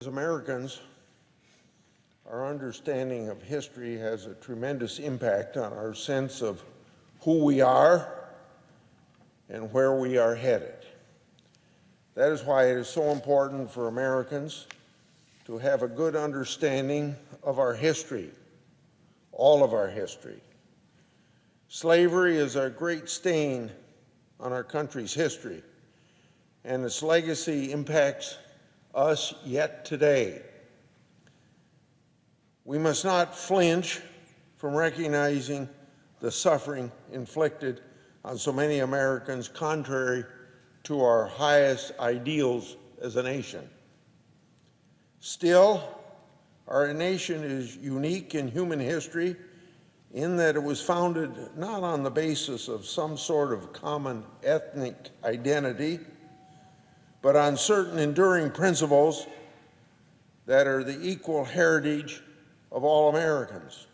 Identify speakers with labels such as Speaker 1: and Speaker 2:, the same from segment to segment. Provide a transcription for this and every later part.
Speaker 1: As Americans, our understanding of history has a tremendous impact on our sense of who we are and where we are headed. That is why it is so important for Americans to have a good understanding of our history, all of our history. Slavery is a great stain on our country's history, and its legacy impacts us yet today. We must not flinch from recognizing the suffering inflicted on so many Americans contrary to our highest ideals as a nation. Still, our nation is unique in human history in that it was founded not on the basis of some sort of common ethnic identity, but on certain enduring principles that are the equal heritage of all Americans.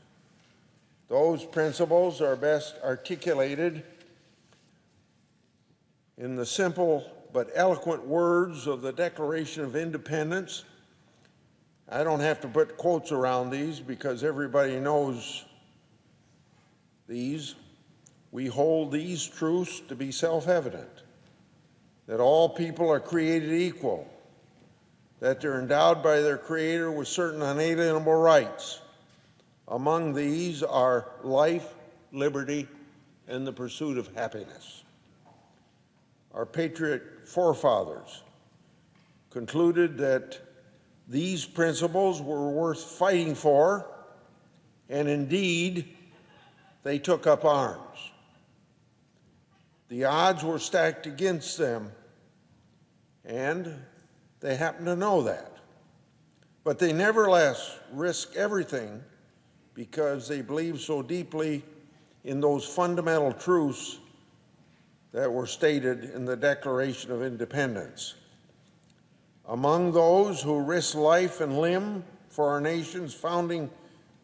Speaker 1: Those principles are best articulated in the simple but eloquent words of the Declaration of Independence. I don't have to put quotes around these because everybody knows these. We hold these truths to be self-evident: that all people are created equal, that they're endowed by their Creator with certain unalienable rights. Among these are life, liberty, and the pursuit of happiness. Our patriot forefathers concluded that these principles were worth fighting for, and indeed, they took up arms. The odds were stacked against them, and they happened to know that. But they nevertheless risked everything because they believed so deeply in those fundamental truths that were stated in the Declaration of Independence. Among those who risked life and limb for our nation's founding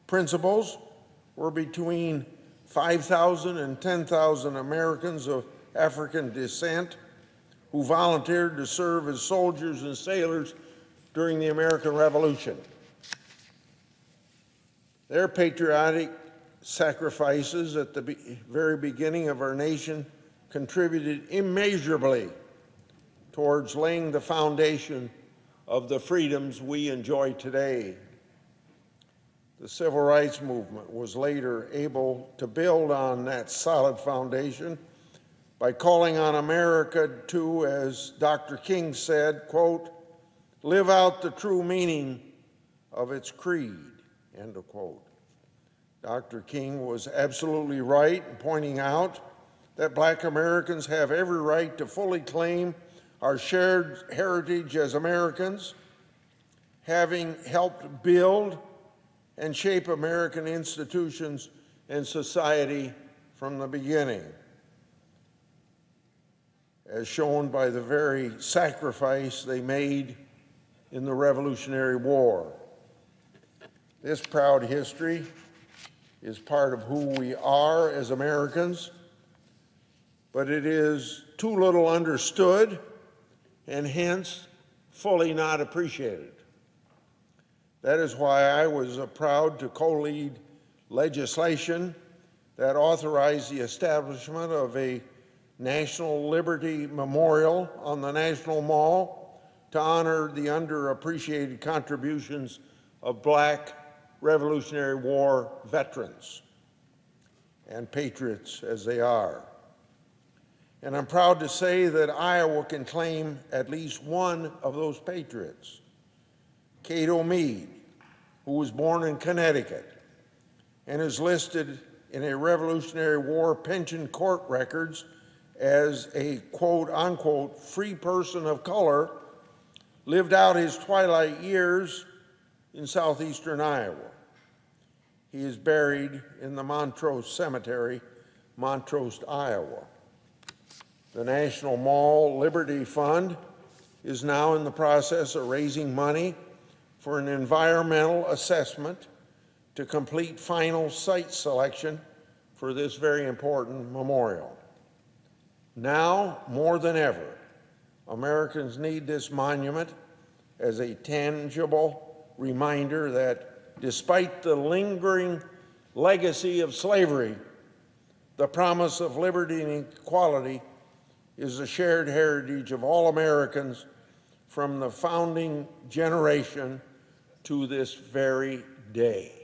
Speaker 1: principles were between 5,000 and 10,000 Americans of African descent who volunteered to serve as soldiers and sailors during the American Revolution. Their patriotic sacrifices at the very beginning of our nation contributed immeasurably towards laying the foundation of the freedoms we enjoy today. The Civil Rights Movement was later able to build on that solid foundation by calling on America to, as Dr. King said, quote, live out the true meaning of its creed, end of quote. Dr. King was absolutely right in pointing out that Black Americans have every right to fully claim our shared heritage as Americans, having helped build and shape American institutions and society from the beginning, as shown by the very sacrifice they made in the Revolutionary War. This proud history is part of who we are as Americans, but it is too little understood and hence fully not appreciated. That is why I was proud to co-lead legislation that authorized the establishment of a National Liberty Memorial on the National Mall to honor the underappreciated contributions of Black Revolutionary War veterans and patriots as they are. And I'm proud to say that Iowa can claim at least one of those patriots, Cato Meade, who was born in Connecticut and is listed in a Revolutionary War pension court records as a quote-unquote free person of color, lived out his twilight years in southeastern Iowa. He is buried in the Montrose Cemetery, Montrose, Iowa. The National Mall Liberty Fund is now in the process of raising money for an environmental assessment to complete final site selection for this very important memorial. Now, more than ever, Americans need this monument as a tangible reminder that despite the lingering legacy of slavery, the promise of liberty and equality is a shared heritage of all Americans from the founding generation to this very day.